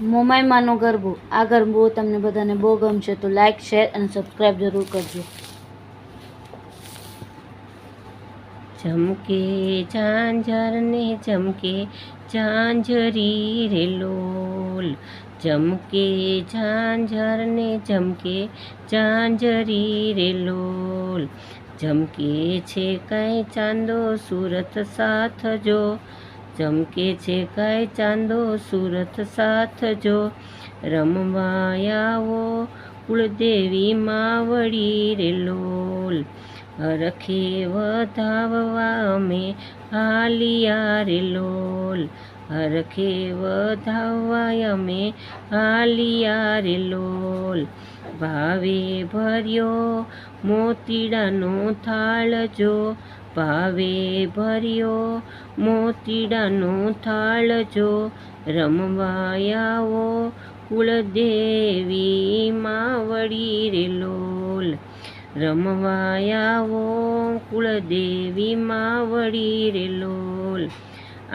મોમાઈમાનો ગરબો. આ ગરબો તમને બધાને બહુ ગમશે, તો લાઈક, શેર અને સબસ્ક્રાઈબ જરૂર કરજો. ચમકે ઝાંઝર ને ચમકે ઝાંઝરી રે લોલ, ચમકે ઝાંઝર ને ચમકે ઝાંઝરી રે લોલ, ચમકે છે કાંઈ ચાંદો સુરત સાથ જો, ચમકે છે કાંઈ ચાંદો સુરત સાથ જો, રમવા આવો કુળદેવી માવડી રે લોલ, હરખે વધાવવા અમે હાલિયા રે લોલ, હરખે વધાવવા અમે હાલિયા રે લોલ, ભાવે ભર્યો મોતીડાનો થાળ જો, ભાવે ભર્યો મોતીડાનો થાળ જો, રમવા આવો કુળદેવી માવડી રે લોલ, રમવા આવો કુળદેવી માવડી રે લોલ,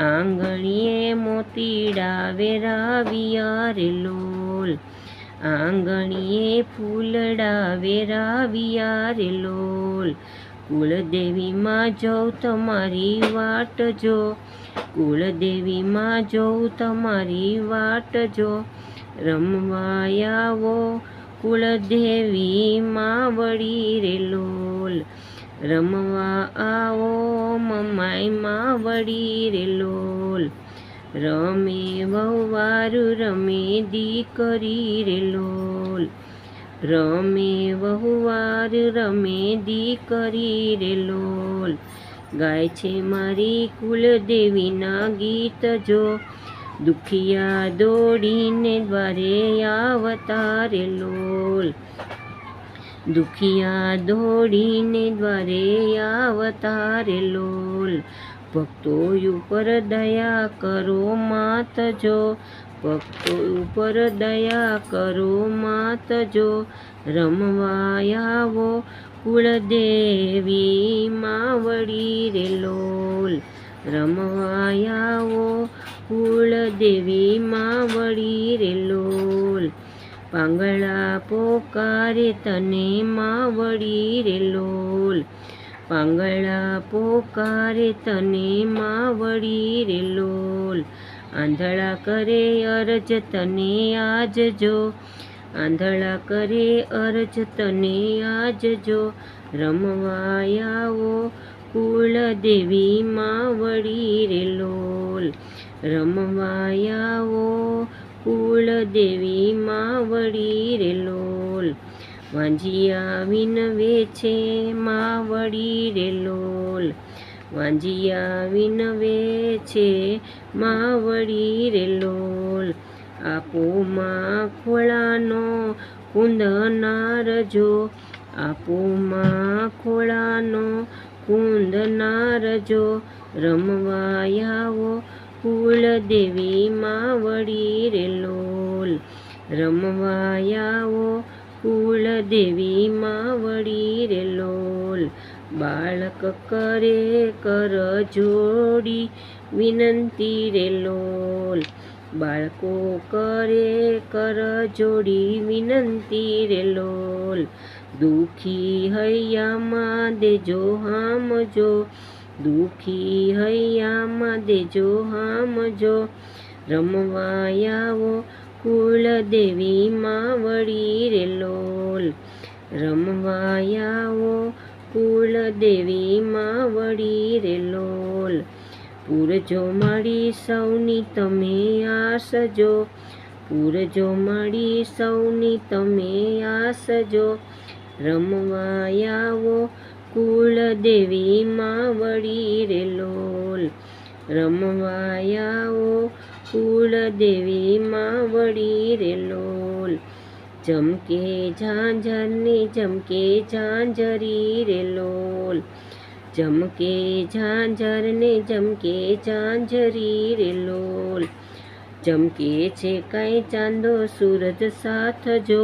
આંગણીએ મોતીડા વેરાવ્યા રે લોલ, આંગણીએ ફૂલડા વેરાવ્યા રે લોલ, કુળદેવીમાં જઉં તમારી વાટ જો, કુળદેવીમાં જઉં તમારી વાટ જો, રમવા આવો કુળદેવી માવડી રે લોલ, રમવા આવો મમાઈ માવડી રે લોલ, રમે વહુવારું રમે દીકરી રે લોલ, રમે વહુવાર રમે દીકરી રે લોલ, ગાય છે મારી કુળદેવીના ગીત જો, દુખિયા દોડીને દ્વારે આવતા રે લોલ, દુખિયા દોડીને દ્વારે આવતા રે લોલ, ભક્તો ઉપર દયા કરો માત જો, ભક્તો ઉપર દયા કરો માત જો, રમવા આવો કુળદેવી માવડી રે લોલ, રમવા આવો કુળદેવી માવડી રે લોલ, પાંગળા પોકારે તને માવડી રે લોલ, પાંગળા પોકારે તને માવડી રે લોલ, આંધળા કરે અરજ તને આજ જો, આંધળા કરે અરજ તને આજ જો, રમવા આવો કુળદેવી માવડી રે લોલ, રમવા આવો કુળદેવી માવડી રે લોલ, વાંજિયા વિનવે છે માવડી રે લોલ, વાંજિયા વિનવે છે માવડી રે લોલ, આપો માં ખોળાનો કુંદનાર જો, આપો માં ખોળાનો કુંદનાર જો, રમવા આવો કુળદેવી માવડી રે લોલ, રમવા આવો કુળદેવી માવડી રે લોલ, બાળક કરે કર જોડી વિનંતી રે લોલ, બાળકો કરે કર જોડી વિનંતી રે લોલ, દુખી હૈયામાં દેજો હામ જો, દુખી હૈયામાં દેજો હામ જો, રમવા આવો કુળદેવી માવડી રે લોલ, રમવા આવો કુળદેવી માવડી રે લોલ, પૂરજો મારી સૌની તમે આસ જો, પૂરજો મારી સૌની તમે આસ જો, રમવા આવો કુળદેવી માવડી રે લોલ, રમવા આવો કુળદેવી માવડી રે લોલ, ચમકે ઝાંઝર ને ચમકે ઝાંઝરી રે લોલ, ચમકે ઝાંઝર ને ચમકે ઝાંઝરી રે લોલ, ચમકે છે કાંઈ ચાંદો સુરત સાથ જો,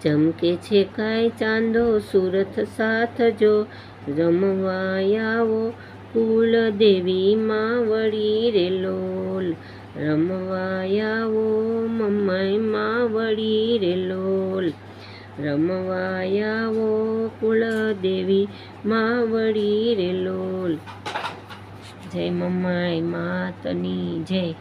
ચમકે છે કાંઈ ચાંદો સુરત સાથ જો, રમવા આવો કુળદેવી માવડી રે લોલ, રમવા આવો મમ્માઈ માવડી રે લોલ. રમવા આવો કુળદેવી માવડી રે લોલ. જય મમ્માઈ માતની જય.